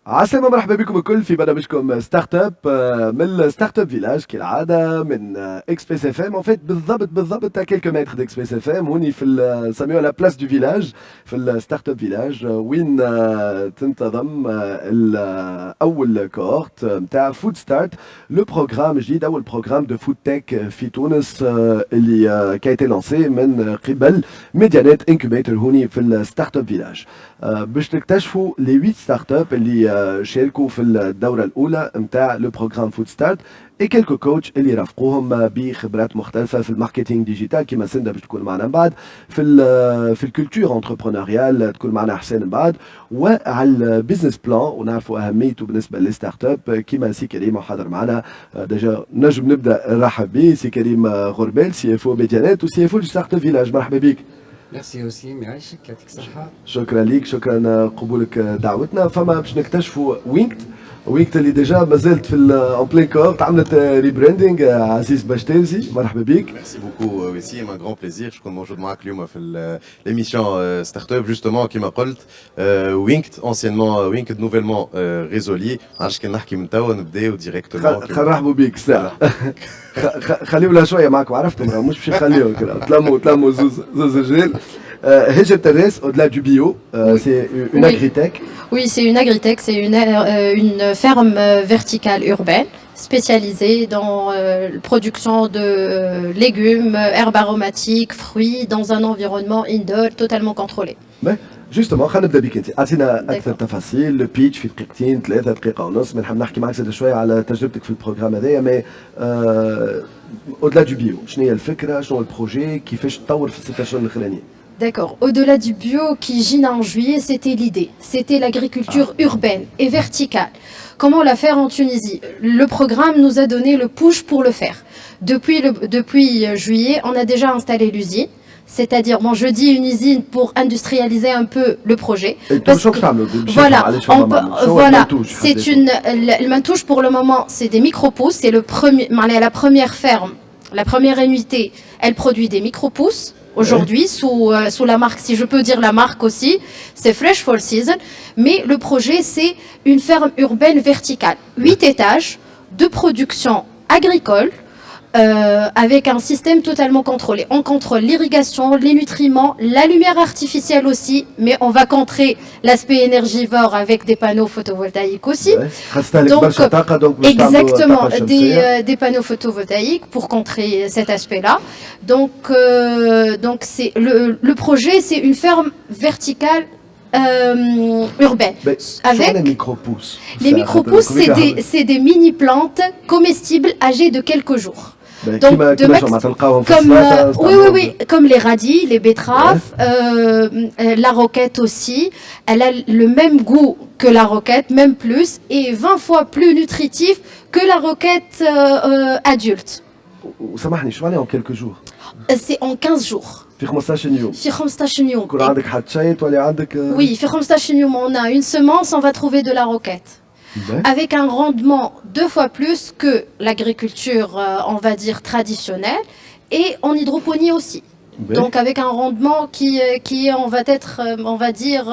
عسلامة، مرحبا بكم الكل في برنامجكم ستارت اب من الستارت اب فيلاج كالعادة من اكس بي اس اف ام. فيت بالضبط تاع كيلكو متر داكس بي اس اف ام هوني في نسميوها لا بلاس دو فيلاج في الستارت اب فيلاج وين تنتظم اول كورت نتاع فود ستارت، لو بروغرام جديد، اول بروغرام دو فود تك في تونس اللي كايتي لانسي من قبل ميديانيت انكوبيتر هوني في الستارت اب فيلاج. باش تكتشفوا لي 8 ستارت اب اللي شاركوا في الدوره الاولى نتاع لو بروغرام فود ستارت، اي كيلكو كوتش اللي رافقوهم بخبرات مختلفه في الماركتينغ ديجيتال كيما سنده باش تكون معنا من بعد، في الكولتور انتربرونوريال تكون معنا حسين من بعد، وعلى البيزنس بلان ونعرفوا اهميته بالنسبه للستارت اب كيما سي كريم حاضر معنا. ديجا نجم نبدا نرحب به سي كريم غربال، سي اف او ميديانات وسي اف او ستارت اب فيلاج. مرحبا بك. ميرسي اوسي، يعيشك، يعطيك الصحة. شكرا ليك، شكرا قبولك دعوتنا. فما باش نكتشفوا وينكت اللي ديجا مازالت في اون بلين كور، عملت ريبراندينغ. عزيز باشتازي مرحبا بك. Merci beaucoup Wessi, un grand plaisir. Je كنت موجود معك اليوم في l'émission Startup justement كيما قلت. Winked anciennement Winked nouvellement Résoli. عرفش كي نحكي من توا نبداو ديريكتومون. نرحبوا بيك الساعة. خليو لها شوية معكم، عرفتم راه مش باش نخليو تلموا زوز رجال. Heger Terres, au-delà du bio, c'est une agritech. Oui, c'est une agritech, c'est une ferme verticale urbaine spécialisée dans la production de légumes, herbes aromatiques, fruits dans un environnement indoor totalement contrôlé. جوستومون خلينا نبدا بك انت، اعطينا اكثر تفاصيل. لو بيتش في دقيقتين 3 دقائق ونص، بنحب نحكي معك زاد شويه على تجربتك في البروغرام هذايا. مي اودلا دو بيو، شنو هي الفكره، شنو هو البروجي، كيفاش تطور في الست اشهر الاخرانيين؟ D'accord. Au-delà du bio qui gîne en juillet, c'était l'idée. C'était l'agriculture urbaine et verticale. Comment la faire en Tunisie? Le programme nous a donné le push pour le faire. Depuis juillet, on a déjà installé l'usine. C'est-à-dire, bon, je dis une usine pour industrialiser un peu le projet. Parce que, voilà, c'est le Mantouche pour le moment, c'est des micro-pousses. C'est la première ferme, la première unité, elle produit des micro-pousses. Aujourd'hui, sous la marque, si je peux dire la marque aussi, c'est Fresh for Season. Mais le projet, c'est une ferme urbaine verticale. 8 étages de production agricole avec un système totalement contrôlé. On contrôle l'irrigation, les nutriments, la lumière artificielle aussi, mais on va contrer l'aspect énergivore avec des panneaux photovoltaïques aussi. Donc, exactement, des panneaux photovoltaïques pour contrer cet aspect-là. Donc c'est le projet, c'est une ferme verticale urbaine. Avec les micro-pousses. Les micro-pousses, c'est des mini-plantes comestibles âgées de quelques jours. Donc, comme les radis, les betteraves, la roquette aussi. Elle a le même goût que la roquette, même plus, et 20 fois plus nutritif que la roquette adulte. سامحني شو معناها en quelques jours؟ C'est en 15 jours. في 15 يوم. في 15 يوم. يكون عندك حد شيء تولي عندك. Oui, في 15 يوم on a une semence, on va trouver de la roquette. Avec un rendement 2 fois plus que l'agriculture, on va dire, traditionnelle, et en hydroponie aussi. Donc avec un rendement qui on va dire,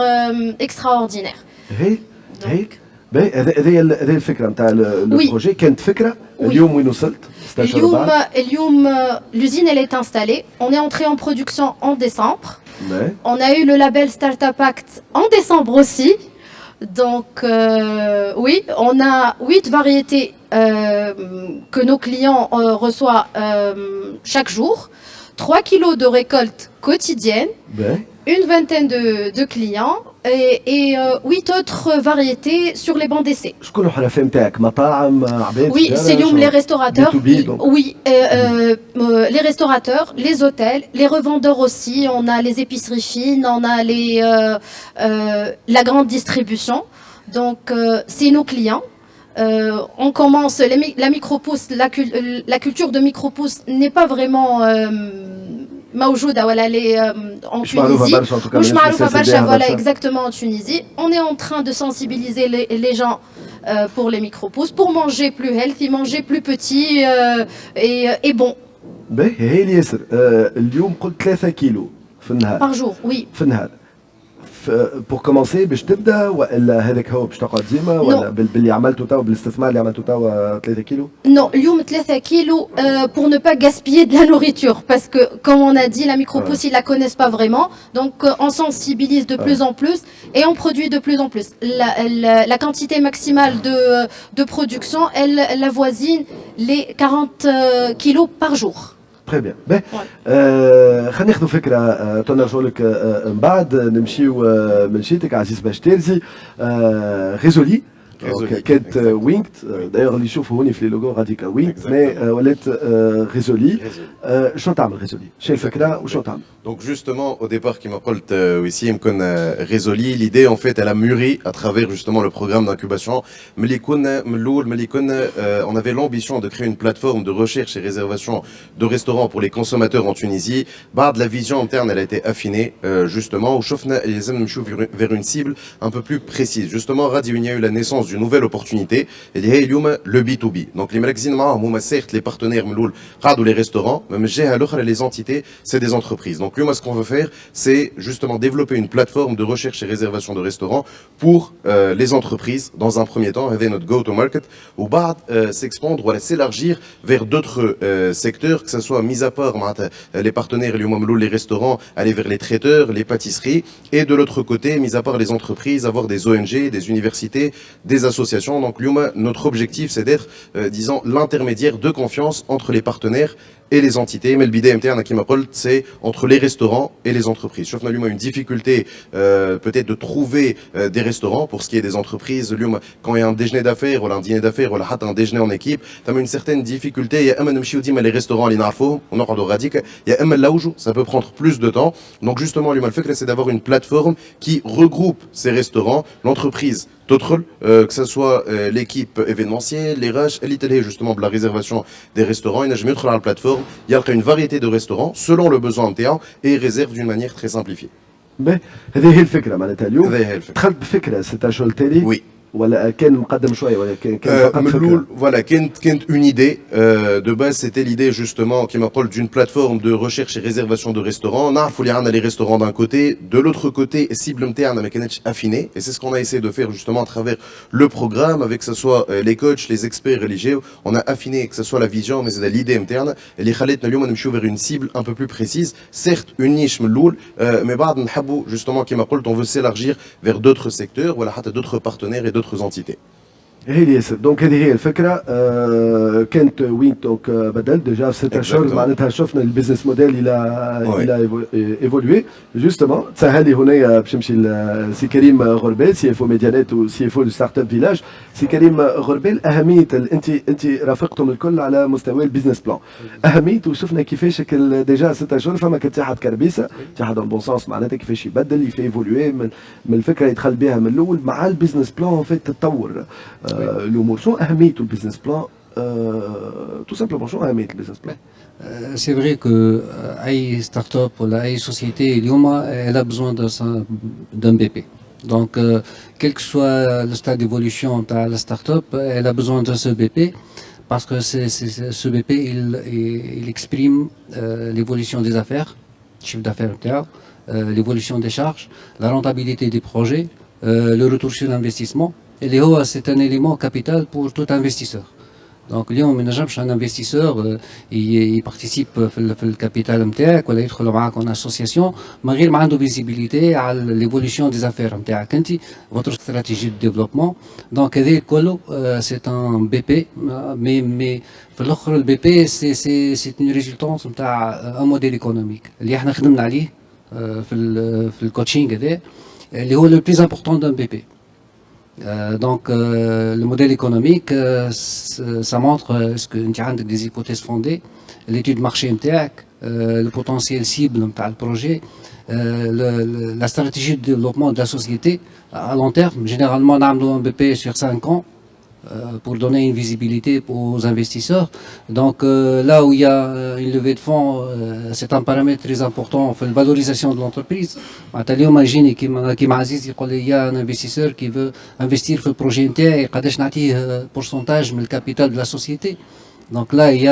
extraordinaire. هيك هذه الفكرة نتاع البروجي. كانت فكرة اليوم وين وصلت؟ اليوم l'usine elle est installée. On est entré en production en décembre. On a eu le label Startup Act en décembre aussi. Donc oui, on a 8 variétés que nos clients reçoivent chaque jour, 3 kilos de récolte quotidienne, une vingtaine de clients et 8 autres variétés sur les bancs d'essai. Oui, c'est les restaurateurs. Oui, les restaurateurs, les hôtels, les revendeurs aussi. On a les épiceries fines, on a la grande distribution. Donc, c'est nos clients. On commence la micro-pousse, la culture de micro-pousse n'est pas vraiment موجودة ولا en Tunisie. مش معروفة برشا voilà exactement en Tunisie. On est en train de sensibiliser les gens pour les micro-pousses, pour manger plus healthy, manger plus petit et bon. باهي هي اللي ياسر. اليوم قلت 3 كيلو في النهار. Par jour, oui. في النهار. كيف بور كومونسي باش تبدا ولا هذاك هو باش تقعد ديما ولا باللي عملته توا بالاستثمار اللي عملته توا 3 كيلو؟ Non, اليوم 3 kilos pour ne pas gaspiller de la nourriture. Parce que, comme on a dit, la micropousse, ils la connaissent pas vraiment. Donc, on sensibilise de plus en plus et on produit de plus en plus. La quantité maximale de production, elle avoisine les 40 kilos par jour. تري بيان باهي خلينا ناخذوا فكره تنرجعوا لك من بعد نمشيو من شيتك عزيز باش تيرزي غيزولي كانت وينكت دايوغ اللي يشوفوا هوني في لي لوغو غاديكا وينكت مي ولات غيزولي شنو تعمل غيزولي؟ شنو الفكره وشنو تعمل؟ Donc justement, au départ, qui m'appelle ici, Résoli, l'idée en fait, elle a mûri à travers justement le programme d'incubation. On avait l'ambition de créer une plateforme de recherche et réservation de restaurants pour les consommateurs en Tunisie. La vision interne, elle a été affinée justement. Vers une cible un peu plus précise. Justement, il y a eu la naissance d'une nouvelle opportunité. Le B2B. Donc les magazines, certes, les partenaires, les restaurants, mais les entités, c'est des entreprises. Donc moi, ce qu'on veut faire, c'est justement développer une plateforme de recherche et réservation de restaurants pour les entreprises, dans un premier temps, avec notre go-to-market, ou s'expandre ou s'élargir vers d'autres secteurs, que ce soit mis à part les partenaires, les restaurants, aller vers les traiteurs, les pâtisseries, et de l'autre côté, mis à part les entreprises, avoir des ONG, des universités, des associations. Donc notre objectif, c'est d'être, disons, l'intermédiaire de confiance entre les partenaires et les entités. Mais le bidet interne à Kimapol, c'est entre les restaurants et les entreprises. Sauf qu'on a une difficulté peut-être de trouver des restaurants pour ce qui est des entreprises. Quand il y a un déjeuner d'affaires ou un dîner d'affaires ou un déjeuner en équipe, tu as une certaine difficulté. Il y a les restaurants, on aura de radic. Il y a là où ça peut prendre plus de temps. Donc justement, le fait c'est d'avoir une plateforme qui regroupe ces restaurants, l'entreprise. Que ce soit l'équipe événementielle, les RH, l'Italie justement de la réservation des restaurants, il y a la plateforme, il y a une variété de restaurants selon le besoin interne et réserve d'une manière très simplifiée. هذه هي الفكره معناتها اليوم دخلت بفكره ستاشول تالي Oui. ولا كان مقدم شويه ولا كان فقط فكره Voilà, Kent, une idée. De base, c'était l'idée justement qui m'appelle d'une plateforme de recherche et réservation de restaurants. On a les restaurants d'un côté, de l'autre côté, cible interne avec un affiné. Et c'est ce qu'on a essayé de faire justement à travers le programme, avec que ce soit les coachs, les experts religieux. On a affiné que ce soit la vision, mais c'est l'idée interne. Et les khalet on a vers une cible un peu plus précise. Certes, une niche mais justement qui m'appelle, on veut s'élargir vers d'autres secteurs, voilà, d'autres partenaires et d'autres entités. هي لي ياسر دونك هذه هي الفكره كانت وين دونك بدل ديجا في 6 اشهر معناتها شفنا البيزنس موديل الى ايفولوي جوستومون تسهل لي هنا باش نمشي لسي كريم غربال سي اف او ميديانات وسي اف او ستارت اب فيلاج سي كريم غربال اهميه انت رافقتم الكل على مستوى البيزنس بلان اهميته شفنا كيفاش ديجا 6 اشهر فما كتاحه كربيسه تاحه دون بون سونس معناتها كيفاش يبدل يفي ايفولوي من الفكره يدخل بها من الاول مع البيزنس بلان فيت تتطور الامور شنو اهميه البيزنس بلان تو سامبلومون شنو اهميه البيزنس بلان C'est vrai que أي start-up ولا أي société اليوم elle a besoin d'un BP. Donc quel que soit le stade d'évolution de la start-up, elle a besoin de ce BP parce que ce BP il exprime l'évolution des affaires, chiffre d'affaires, l'évolution des charges, la rentabilité des projets, le retour sur l'investissement. Et c'est un élément capital pour tout investisseur. Donc, اليوم ما نجمش un investisseur participe في الكابيتال نتاعك ولا يدخل معاك en association من غير ما عنده visibilité على l'évolution des affaires نتاعك انت votre stratégie de développement. Donc هذا كله c'est un BP mais في الاخر البي بي c'est une résultante نتاع un modèle économique اللي احنا خدمنا عليه في الكوتشينغ هذا اللي هو le plus important d'un BP. Donc le modèle économique ça montre est-ce que tu as des hypothèses fondées, l'étude marché نتاعك, le potentiel cible نتاع le projet, la stratégie de développement de la société à long terme. Généralement on a un BP sur 5 ans pour donner une visibilité aux investisseurs. Donc là où il y a une levée de fonds, c'est un paramètre très important pour la valorisation de l'entreprise. Imaginez qu'il y a un investisseur qui veut investir dans le projet interne et qu'il a un pourcentage du capital de la société. Donc là, il y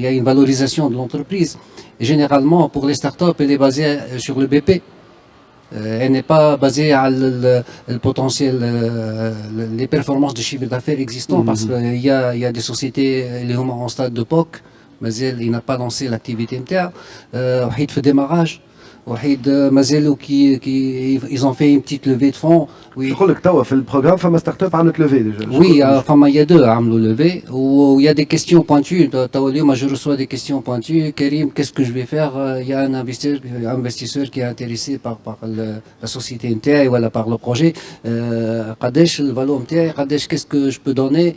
a une valorisation de l'entreprise. Et généralement, pour les startups, elle est basée sur le BP. Elle n'est pas basée à le potentiel, les performances de chiffre d'affaires existants, parce qu'il y a des sociétés qui sont en stade de POC, mais il n'a pas lancé l'activité interne, il fait démarrage. وحيد مازالوا ils ont fait une petite levée de fonds. Oui. نقول لك توا في البروغرام فما ستارت اب عملت لوفي ديجا. Oui, enfin, il y a deux عملوا levée où il y a des questions pointues. Moi je reçois des questions pointues. Karim, qu'est-ce que je vais faire? Il y a un investisseur qui est intéressé par la société NTA, voilà, par le projet. قداش الفالور نتاعي, قداش qu'est-ce que je peux donner,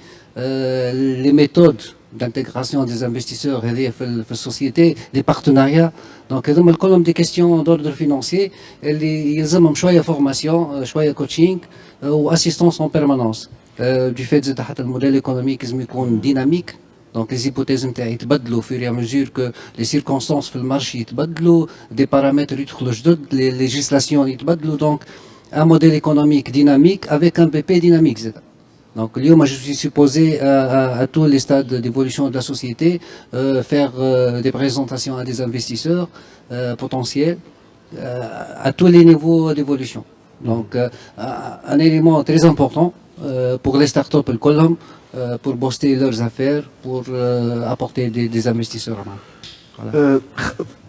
les méthodes d'intégration des investisseurs et des sociétés, des partenariats. Donc, il y a des questions d'ordre financier. Ils ont choisi formation, choisi coaching ou assistance en permanence. Du fait que le modèle économique est dynamique. Donc, les hypothèses évoluent au fur et à mesure que les circonstances sur le marché évoluent, des paramètres les législations évoluent. Donc, un modèle économique dynamique avec un BP dynamique. Donc, moi, je suis supposé à tous les stades d'évolution de la société faire des présentations à des investisseurs potentiels à tous les niveaux d'évolution. Donc, un élément très important pour les startups, le column, pour booster leurs affaires, pour apporter des investisseurs. Voilà.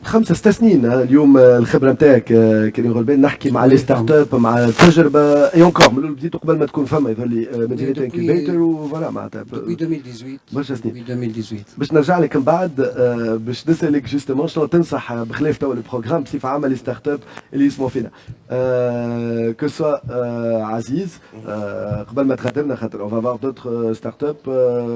5 سنين اليوم الخبره نتاعك كريم غلبان نحكي مع لي ستارت اب مع التجربه اي اونكور من بديت قبل ما تكون فما يظهر لي مدينه انكيبيتر وفوالا معناتها depuis 2018 برشا سنين. depuis 2018 باش نرجع لك من بعد باش نسالك جوستومون شنو تنصح بخلاف توا البروغرام بصفه عامه لي ستارت اب اللي يسمعوا فينا كو سوا عزيز قبل ما تخاطرنا خاطر اون فافوار دوتر ستارت اب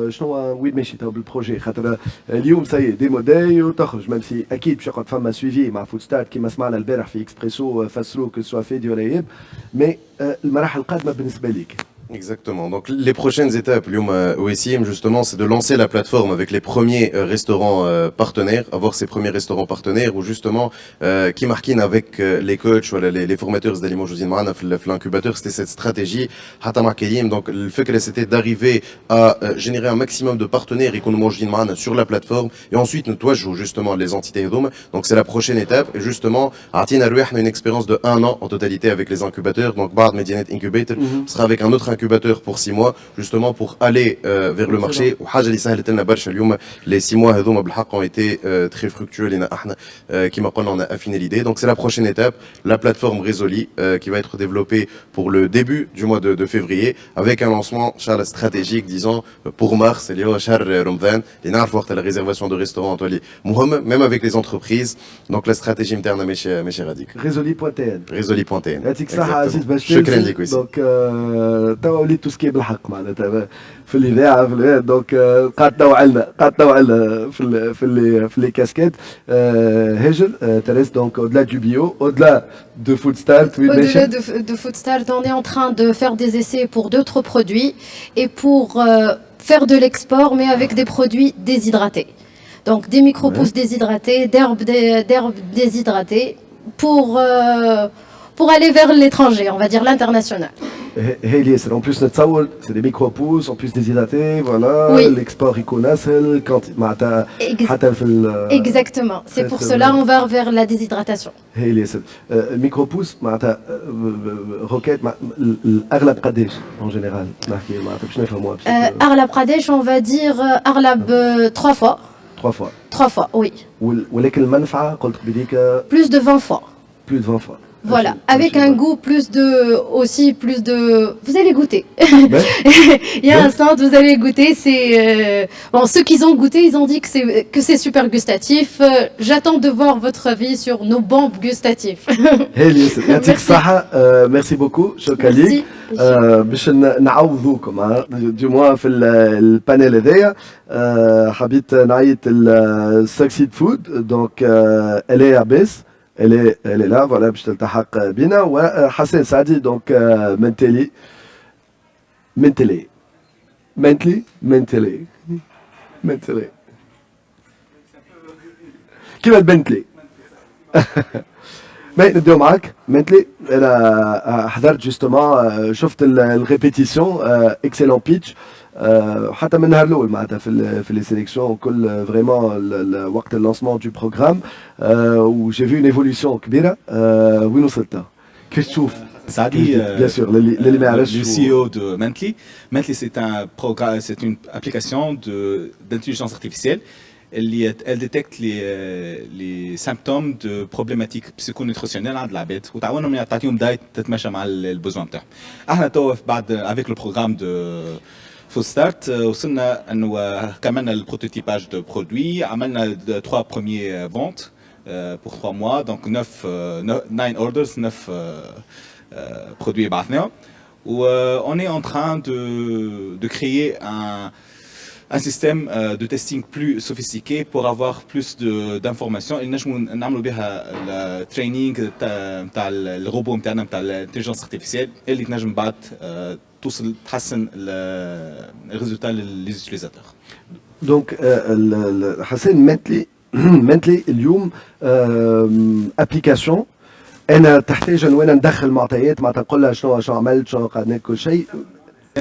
شنو وين ماشي توا بالبروجي خاطر اليوم سي دي موديل وتخرج ميم سي اكيد باش يقعد فما سويفي مع فود ستارت كيما سمعنا البارح في اكسبريسو فسروا كو سوا فيديو ولا ياب مي المراحل القادمه بالنسبه ليك. Exactement. Donc les prochaines étapes, OSIM, justement, c'est de lancer la plateforme avec les premiers restaurants partenaires, avoir ces premiers restaurants partenaires où justement, qui marquent avec les coachs, voilà, les formateurs d'aliments Josine Marana, l'incubateur, c'était cette stratégie. Donc le fait que c'était d'arriver à générer un maximum de partenaires et qu'on mange Marana sur la plateforme et ensuite nous toi joue justement les entités Hedom. Donc c'est la prochaine étape et justement, Atina Roueh a une expérience de 1 an en totalité avec les incubateurs. Donc Bard Medianet Incubator sera avec un autre incubateur pour 6 mois justement pour aller vers le marché. Les 6 mois ont été très fructueux qui on a affiné l'idée. Donc c'est la prochaine étape, la plateforme Résoli qui va être développée pour le début du mois de février avec un lancement stratégique disons pour mars la réservation de restaurants même avec les entreprises. Donc la stratégie interne à mes chers radicaux. Résoli.tn Résoli.tn. Donc وليت توسكي بالحق معناتها في الاذاعه في دونك قاعد تنوع لنا في لي كاسكيت هاجر تريس دونك au-delà du bio au-delà de Food Start au-delà de Food Start on est en train de faire des essais pour d'autres produits et pour faire de l'export mais avec des produits déshydratés donc des micro-pousses déshydratés d'herbes déshydratées pour aller vers l'étranger on va dire l'international. En plus نتصور c'est des micro-pousses en plus déshydratés voilà oui. L'export يكون اسهل معناتها حتى في exactement c'est pour cela on va vers la déshydratation. هي اللي ياسر الميكروبوس معناتها روكيت اغلب قداش en général نحكي معناتها باش نفهموها اغلب قداش on va dire اغلب 3 fois 3 fois oui ولكن المنفعه قلت بديك plus de 20 fois plus de 20 fois. Voilà, avec un goût plus de... Vous allez goûter. Il y a un centre, vous allez goûter. Bon, ceux qui ont goûté, ils ont dit que c'est super gustatif. J'attends de voir votre avis sur nos bombes gustatives. Merci beaucoup. شكرا باش نعوضوكم du moins في البانيل هذايا حبيت نعيط السكسيد فود دونك الي عباس elle est là voilà باش تلتحق بنا وحسن سعدي دونك منتلي كيما البنتلي نديو معاك منتلي انا حضرت جوستومون شفت الريبيتيسيون اكسلون بيتش حتى من النهار الاول معناتها في لي سيليكسيون كل فريمون وقت اللانسمون دو بروغرام و جي في اون ايفولوسيون كبيره وين وصلت كيفاش تشوف Saadi, bien sûr اللي ما يعرفش le CEO de Mently. Mently, c'est un programme, c'est une application d'intelligence artificielle. Elle détecte les symptômes de problématiques psychonutritionnelles عند العباد وتعاونهم تعطيهم دايت تتماشى مع البوزوان نتاعهم. احنا تو بعد avec le programme de Food Start وصلنا انه كملنا البروتوتيباج de produits, عملنا 3 premiers ventes pour 3 mois, donc 9 orders, 9 produits بعثناهم. On est en train de créer un système de testing plus sophistiqué pour avoir plus d'informations. Et nous avons le training تاع الروبو نتاعنا نتاع l'intelligence artificielle اللي تنجم بعد توصل تحسن الريزولتا للي utilisateurs. دونك حسين منتلي اليوم ابليكاسيون انا تحتاج ان وانا ندخل معطيات معناتها نقول لها شنو عملت شنو قعدنا كل شيء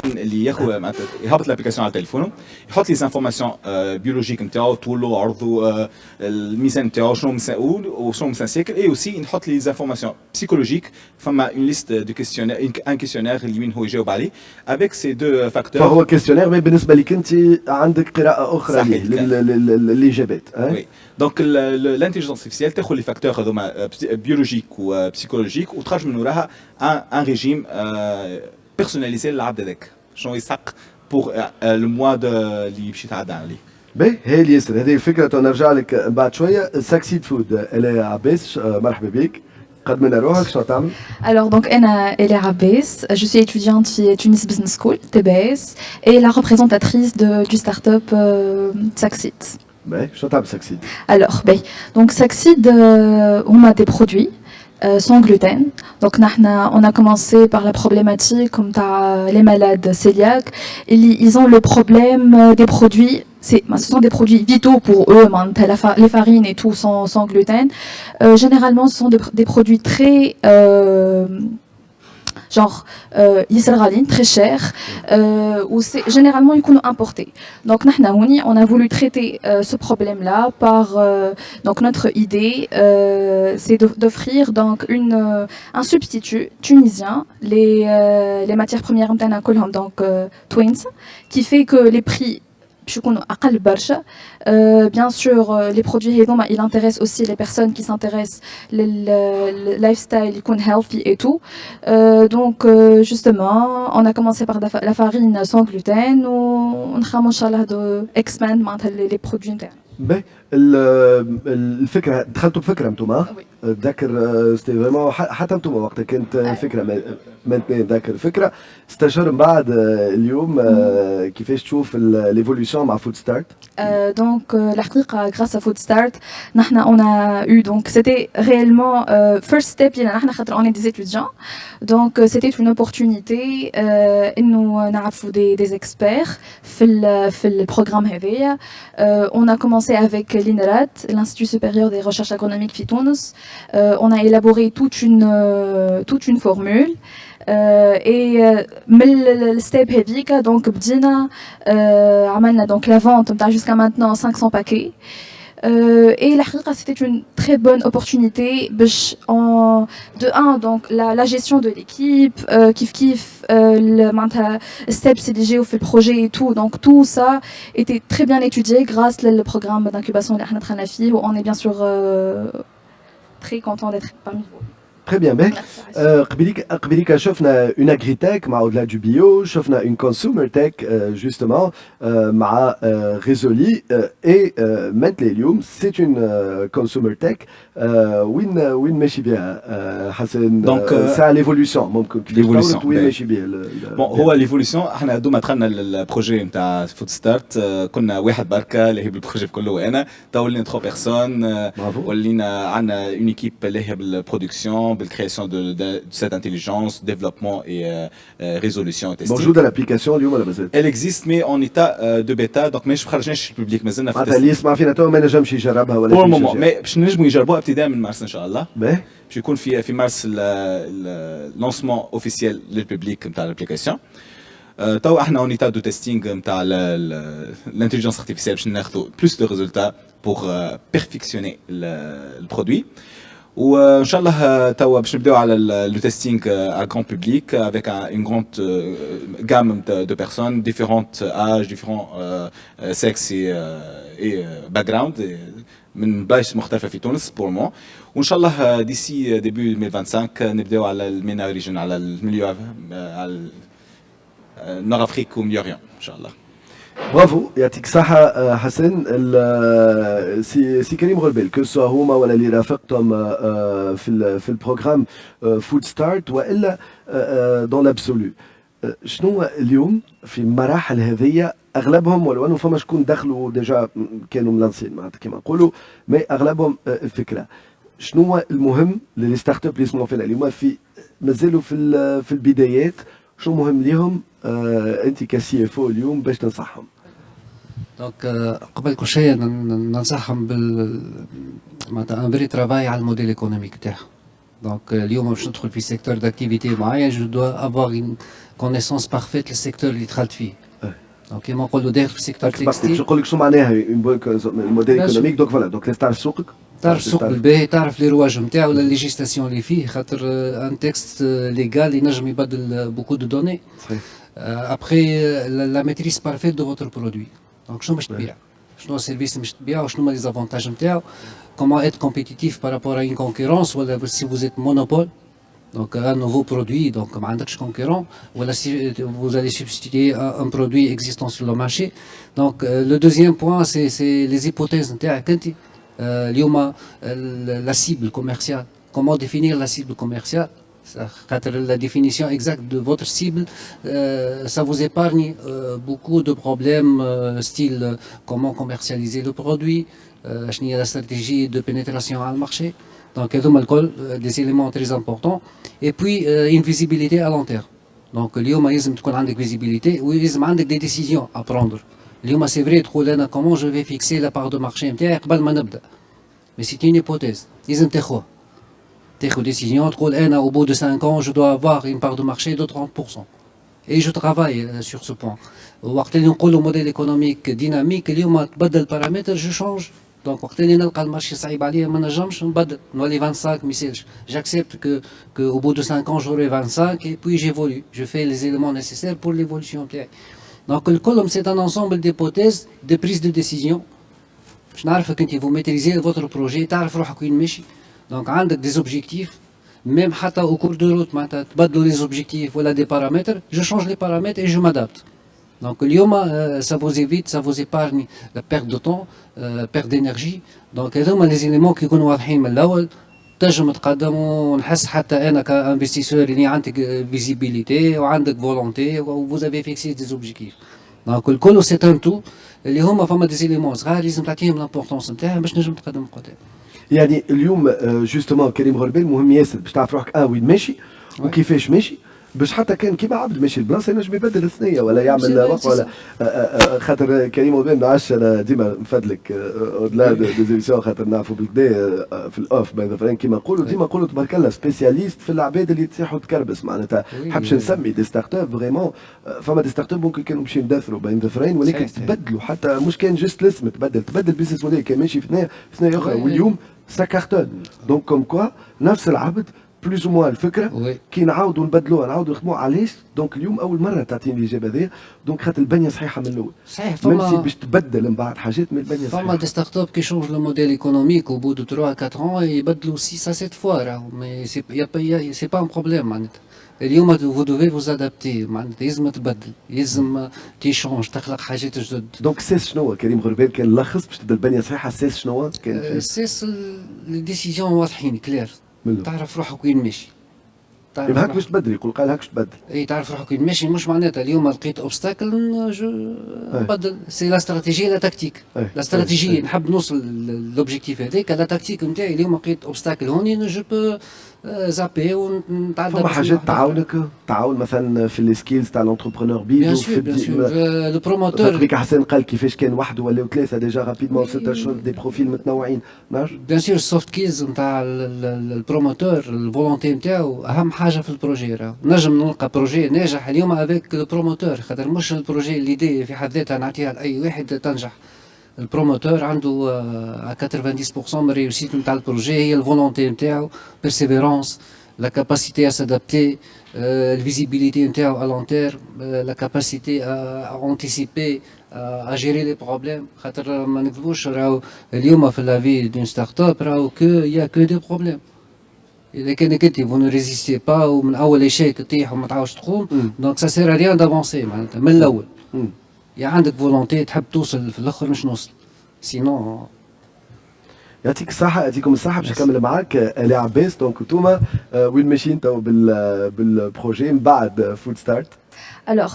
اللي يهبط الابليكاسيون على تليفونه يحط لي انفورماسيون بيولوجيك نتاعو طوله عرضه الميزان نتاعو شنو مسؤول وشنو مساكل اي اوسي نحط لي انفورماسيون بسيكولوجيك فما اون ليست دو كيستيونير ان كيستيونير اللي وين هو يجاوب عليه افيك سي دو فاكتور فهو كيستيونير مي بالنسبه لك انت عندك قراءه اخرى للاجابات وي دونك الانتيليجنس ارتيفيسيال تاخذ لي فاكتور هذوما بيولوجيك وبسيكولوجيك وتخرج من وراها ان ريجيم personnalisé للعبد هذاك شنو يسق بور لو موا اللي باش يتعدى عليه. باهي هي اللي ياسر هذه الفكره نرجع لك بعد شويه. ساكسيد فود الا عباس مرحبا بك قد من روحك شنو تعمل؟ Alors donc Anna Elia Abbès, je suis étudiante chez Tunis Business School TBS et la représentatrice du startup Saxid. باهي شنو تعمل ساكسيد؟ Alors donc Saxid on a des produits sans gluten. Donc on a commencé par la problématique comme les malades cœliaques. Ils ont le problème des produits, ce sont des produits vitaux pour eux, les farines et tout sans gluten. Généralement, ce sont des produits très genre israélienne très cher ou c'est généralement ils sont importés. Donc on a voulu traiter ce problème là par donc notre idée c'est d'offrir donc un substitut tunisien les matières premières donc twins qui fait que les prix bien sûr les produits ils intéressent aussi les personnes qui s'intéressent le lifestyle healthy et tout donc justement on a commencé par la farine sans gluten ou on a inchallah de expand les produits internes. باهي الفكره دخلتوا بفكره انتم ذاكر سيتي فريمون حتى انتم وقتها كانت فكره مانتني ذاكر فكره 16 من بعد اليوم كيفاش تشوف ليفولوسيون مع فود ستارت؟ Donc la حقيقه grâce à Food Start on a eu donc c'était réellement first step لنا خاطر on est des étudiants donc c'était une opportunité انه نعرفوا des experts في البروغرام هذايا. On a commencé avec l'INRAT, l'Institut supérieur des recherches agronomiques في تونس. On a élaboré toute une formule et من الستيب هذيك donc بدينا عملنا donc la vente نتاع jusqu'à maintenant 500 paquets. Et la حقيقة c'était une très bonne opportunité باش de un donc la gestion de l'équipe كيف معناتها steps اللي جاو في البروجي et tout donc tout ça était très bien étudié grâce au programme d'incubation اللي احنا دخلنا فيه. On est bien sûr très content d'être parmi vous. Très bien, ben. قبليك شفنا une agritech مع au-delà du bio, شفنا une consumer tech justement مع Resoli et maintenant اليوم c'est une consumer tech وين ماشي بها حسن ça l'évolution ممكن l'évolution وين ماشي بها bon هو l'évolution احنا دوما دخلنا البروجي نتاع فود ستارت كنا واحد بركه اللي هي بالبروجي كله وانا تو ولينا 3 بيرسون ولينا عندنا une équipe اللي هي بالبرودكسيون بالcréation de cette intelligence, développement et résolution et testing. موجودة l'application اليوم ولا مازال؟ Elle existe mais en état de bêta donc مش خرجناش للببليك مازلنا في معناتها اللي يسمع فينا تو ما نجمش يجربها ولا pour le moment mais باش نجموا يجربوها ابتداء من مارس ان شاء الله. باهي باش يكون في مارس اللانسمون اوفيسيال للببليك نتاع الابليكاسيون. تو احنا اون ايتا دو تيستينغ نتاع l'intelligence artificielle باش ناخذوا plus de résultats pour perfectionner le produit. وان شاء الله توا باش نبداو على لو تيستينغ à grand public avec une grande gamme de personnes différentes âges différents sexes et background من بلايص مختلفه في تونس pour le moment وان شاء الله d'ici début 2025 نبداو على المينا ريجن على الميليو على نور افريك وميليو ان شاء الله. برافو يعطيك الصحة حسن. سي كريم غربيل كو سوا هما ولا اللي رافقتهم في البروغرام فود ستارت والا دون لابسولو، شنو اليوم في المراحل هذه اغلبهم ولو انه فما شكون دخلوا ديجا كانوا ملانسين معناتها كيما نقولوا، مي اغلبهم الفكره شنو المهم للي ستارت اب اللي يسمعوا فينا اليوم في مازالوا في البدايات، شنو مهم ليهم انت كسي اف او اليوم باش تنصحهم؟ دونك قبل كل شيء ننصحهم بال معناتها ان فري ترافاي على الموديل ايكونوميك تاعهم. دونك اليوم باش ندخل في سيكتور داكتيفيتي معين جو دوا افوار اون كونيسونس بارفيت للسيكتور اللي دخلت فيه. دونك كيما نقولوا داخل في سيكتور باش تكستيل نقول لك شنو معناها الموديل ايكونوميك. دونك فوالا دونك تعرف سوقك، تعرف السوق الباهي، تعرف لي رواج نتاعو ولا ليجيستاسيون اللي فيه، خاطر ان تكست ليغال ينجم يبدل بوكو دو دوني. صحيح. ابخي لا ميتريس بارفيت دو فوتر برودوي. دونك شنو باش تبيع، شنو السيرفيس اللي باش تبيع وشنو هما لي زافونتاج نتاعو، كومون اتر كومبيتيتيف بارابور ا اون كونكورونس ولا سي فوز ايت مونوبول. Donc un nouveau produit, donc ما عندكش concurrent, voilà si vous allez substituer un produit existant sur le marché. Donc le deuxième point c'est les hypothèses نتاعك انت. اليوم la cible commerciale, comment définir la cible commerciale. La définition exacte de votre cible, ça vous épargne beaucoup de problèmes style comment commercialiser le produit, la stratégie de pénétration à le marché. Donc, des éléments très importants. Et puis, une visibilité à long terme. Donc, il y a une visibilité ou il y a des décisions à prendre. C'est vrai, comment je vais fixer la part de marché. Mais c'est une hypothèse. Il y a une décision. Au bout de 5 ans, je dois avoir une part de marché de 30%. Et je travaille sur ce point. وقت اللي نقولوا موديل ايكونوميك ديناميك اليوم تبدل البارامتر جو شونج. دونك وقت اللي نلقى المارشي صعيب عليا ما نجمش نبدل نولي 25 ما يسالش. J'accepte que au bout de 5 ans j'aurai 25 et puis j'évolue. Je fais les éléments nécessaires pour l'évolution تاعي. Donc الكل c'est un ensemble d'hypothèses de prise de décision. باش نعرفك انت vous maîtrisez votre projet تعرف روحك وين ماشي. Donc عندك des objectifs. Même حتى au cours de route معناتها تبدلوا les objectifs ولا des paramètres, je change les paramètres et je m'adapte. Donc اليوم ça vous évite, ça vous épargne la perte de temps, perte d'énergie. Donc هذوما les éléments qui يكونوا واضحين من الأول تنجم تقدم ونحس حتى أنا كانفستيسور اللي عندك visibilité وعندك volonté و vous avez fixé des objectifs. Donc الكل c'est un tout اللي هما فما des éléments صغار لازم تعطيهم l'importance نتاعهم باش تنجم تقدم قدام. يعني اليوم جوستومون كريم غربيل مهم ياسر باش تعرف روحك وين ماشي وكيفاش ماشي، باش حتى كان كيما عبد ماشي البلاصه ينجم يبدل الثنيه ولا يعمل وقت ولا خاطر كريم غربيل ما عادش انا ديما نفدلك اودلا ديزيميسيون خاطر نعرفوا بالكدا في الاوف بين ظفرين كيما نقولوا ديما نقولوا تبارك الله سبيسياليست في العباد اللي تسيحوا تكربس معناتها حبش نسمي دي ستارت اب فريمون فما دي ستارت اب ممكن كانوا باش يندثروا بين ظفرين ولكن تبدلوا حتى مش كان جست الاسم تبدل بيزنس موديل كان ماشي في ثنيه اخرى واليوم سا كارتون. دونك كوم كوا نفس العبد بلوز او موان الفكره كي نعاودوا نبدلوها نعاودوا نخدموا علاش. دونك اليوم اول مره تعطيني الاجابه هذه. دونك خاطر البنيه صحيحه من الاول. صحيح فما باش تبدل من بعد حاجات من البنيه صحيحه. فما دي ستارت اب كي شونج لو موديل ايكونوميك او بو دو 3 4 ans يبدلوا 6 à 7 fois راهو مي سي با ان بروبليم معناتها. اليوم vous devez vous adapter معناتها لازم تبدل لازم تيشونج تخلق حاجات جدد. دونك سيس شنو كريم غربيل كان لخص باش تبدا البنيه صحيحه سيس شنو كان سيس لي ديسيزيون واضحين كلير تعرف روحك وين ماشي. تعرف هاك باش تبدل يقول قال هاك باش تبدل. اي تعرف روحك وين ماشي مش معناتها اليوم لقيت اوبستاكل نبدل. سي لا استراتيجي لا تكتيك. لا استراتيجي نحب نوصل لوبجيكتيف هذاك لا تكتيك نتاعي اليوم لقيت اوبستاكل هوني جو بو زابي ونتعدى. فما حاجات تعاون مثلا في لي سكيلز تاع لونتربرونور بيان سور لو بروموتور فابريك حسن قال كيفاش كان وحده ولا ثلاثه ديجا رابيدمون 6 اشهر دي بروفيل متنوعين. بيان سور السوفت كيلز نتاع البروموتور الفولونتي نتاعو اهم حاجه في البروجي. راه نجم نلقى بروجي ناجح اليوم افيك لو بروموتور خاطر مش البروجي ليدي في حد ذاتها نعطيها لاي واحد تنجح. البروموتور عنده à 90% من réussite نتاع البروجي هي الفولونتي نتاعو بيرسيفيرونس la capacité à s'adapter la visibilité نتاعو à long terme la capacité à anticiper à gérer les problèmes خاطر ما نكذبوش راهو اليوم في la vie d'une start-up راهو il y a que des problèmes إذا كانك أنت vous ne résistez pas ومن أول شيء تطيح وما تعاودش تقوم donc ça sert à rien d'avancer معناتها من الأول يا عندك فولونتي تحب توصل في الآخر مش نوصل sinon يعطيك الصحة يعطيكم الصحة باش نكمل معاك آلي عباس دونك انتوما وين ماشيين تو بالبروجي من بعد فود ستارت Alors,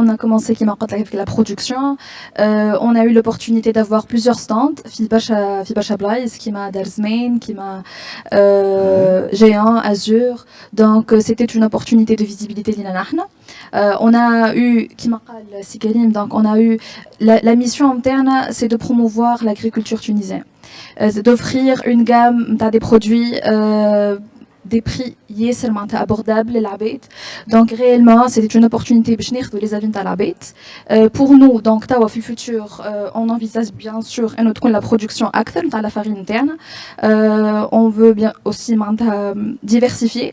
on a commencé avec la production. On a eu l'opportunité d'avoir plusieurs stands. Fibacha Blaise, qui m'a Darzmain, qui m'a Géant, Azur. Donc, c'était une opportunité de visibilité. On a eu, qui m'a Sikalim, donc on a eu la mission interne, c'est de promouvoir l'agriculture tunisienne. D'offrir une gamme des produits des prix abordables donc réellement c'était une opportunité pour les avis pour nous donc dans le futur on envisage bien sûr la production active de la farine interne on veut bien aussi diversifier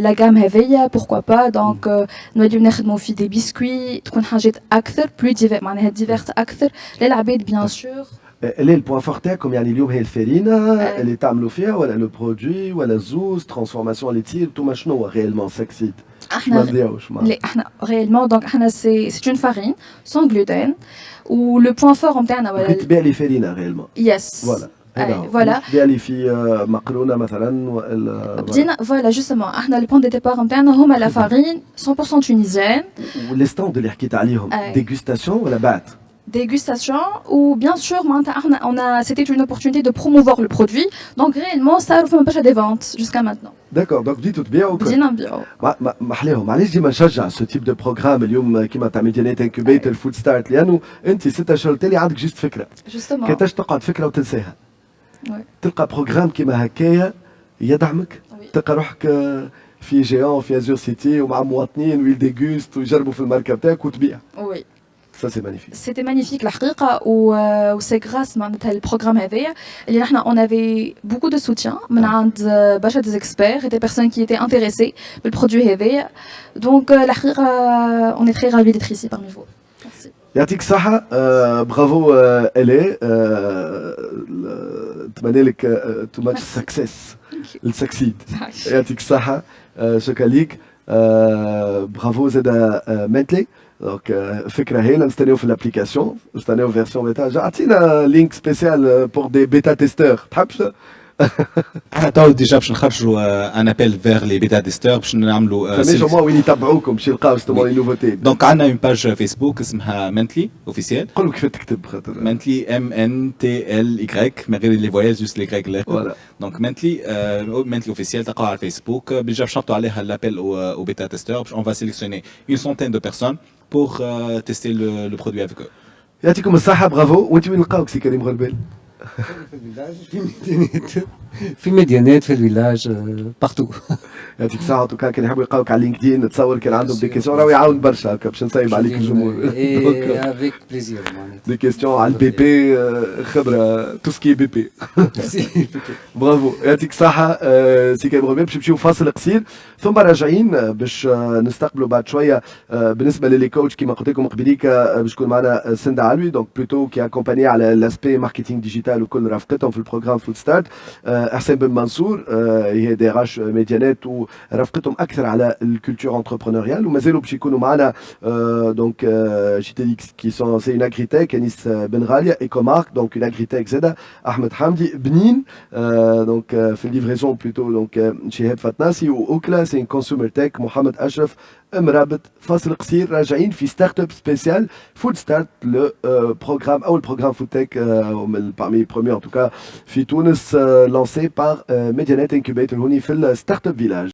la gamme هذيا pourquoi pas donc نوليو نخدموا في des biscuits تكون حاجات اكثر plus معناها divers اكثر للعباد bien sûr. اللي البوان فور تاعكم يعني اليوم هي الفارينه اللي تعملوا فيها ولا لو برودوي ولا الزوز ترانسفورماسيون اللي تصير انتوما شنو هو ريالمون ساكسيد؟ احنا ريالمون دونك احنا سي اون فارين سون gluten و لو بوان فور نتاعنا ولا تبيع لي فارينه ريالمون يس فوالا فوالا تبيع لي في مقرونه مثلا ولا بدينا فوالا جوستومون احنا لي بوان دي ديبار نتاعنا هما لا فارين 100% تونيزيان ولي ستاند اللي حكيت عليهم ديغوستاسيون ولا بعد dégustation ou bien sûr c'était une opportunité de promouvoir le produit donc réellement ça a fait des ventes jusqu'à maintenant. D'accord donc بديتوا تبيعوا بدينا نبيعوا ما احلاهم علاش ديما نشجع سو تيب دو بروغرام اليوم كيما تاع ميديانيت انكوبيتر فود ستارت لانه انت 6 اشهر تالي عندك جست فكره جوستومون كيفاش تقعد فكره وتنساها تلقى بروغرام كيما هكايا يدعمك تلقى روحك في جيون في ازور سيتي ومع مواطنين ويديغوست ويجربوا في الماركه بتاعك وتبيع. وي Ça c'est magnifique. C'était magnifique الحقيقة c'est grâce معناتها البروغرام هذايا اللي نحنا on avait beaucoup de soutien من عند برشا des experts et des personnes qui étaient intéressées بالبرودوي هذايا donc الحقيقة on est très ravis d'être ici parmi vous. Merci. يعطيك الصحة برافو إلي نتمنى لك تو ماتش سكسس السكسيد يعطيك الصحة شكرا ليك برافو زاد منتلي دونك فكره هايله نستناو في الابليكاسيون نستناو فيرسيون بيتا عطينا لينك سبيسيال بور دي بيتا تيستور تحبش احنا تو ديجا باش نخرجوا ان ابيل فيغ لي بيتا تيستور باش نعملوا فماش هما وين يتبعوكم باش يلقاو ستومون لي نوفوتي دونك عندنا اون باج فيسبوك اسمها منتلي اوفيسيال قول لك كيف تكتب خاطر منتلي MNTLY من غير لي فواياج جوست لي غريك فوالا دونك منتلي اوفيسيال تلقاو على الفيسبوك ديجا باش نحطوا عليها لابيل او بيتا تيستور باش اون فا سيليكسيوني اون سونتين دو بيرسون pour tester le produit avec eux. يعطيكم الصحة برافو وانت وين نلقاوك سي كريم غربال؟ في ميديانات في الفيلاج بارتو. يعطيك الصحة توكا كان يحبوا يلقاوك على لينكدين نتصور كان عندهم دي كيسيون راهو يعاون برشا هكا باش نصايب عليك الجمهور. افيك بليزير معناتها. دي كيسيون على البي بي خبرة تو سكي بي بي. برافو يعطيك الصحة سي كريم غربال باش نمشيو فاصل قصير ثم راجعين باش نستقبلوا بعد شوية بالنسبة للي كوتش كيما قلت لكم قبيليك باش تكون معنا سندا علوي دونك بلوتو كي اكومباني على لاسبي ماركتينغ ديجيتال وكل رافقتهم في البروغرام فود ستارت حسين بن منصور هي دي راش ميديانات ورافقتهم اكثر على الكولتور انتربرونوريال ومازالوا باش يكونوا معنا دونك جي تي ديكس كي سون سي اون اغريتيك انيس بن غاليه ايكومارك دونك اون اغريتيك زاده احمد حمدي بنين دونك في الليفريزون بلوتو دونك شهاب فتناسي واوكلا سي كونسيومر تيك محمد اشرف مرابط فاصل قصير راجعين في ستارت اب سبيسيال فود ستارت لو بروغرام او البروغرام فود تيك parmi les premiers en tout cas في تونس lancé par Medianet Incubator هوني في الستارت اب فيلاج.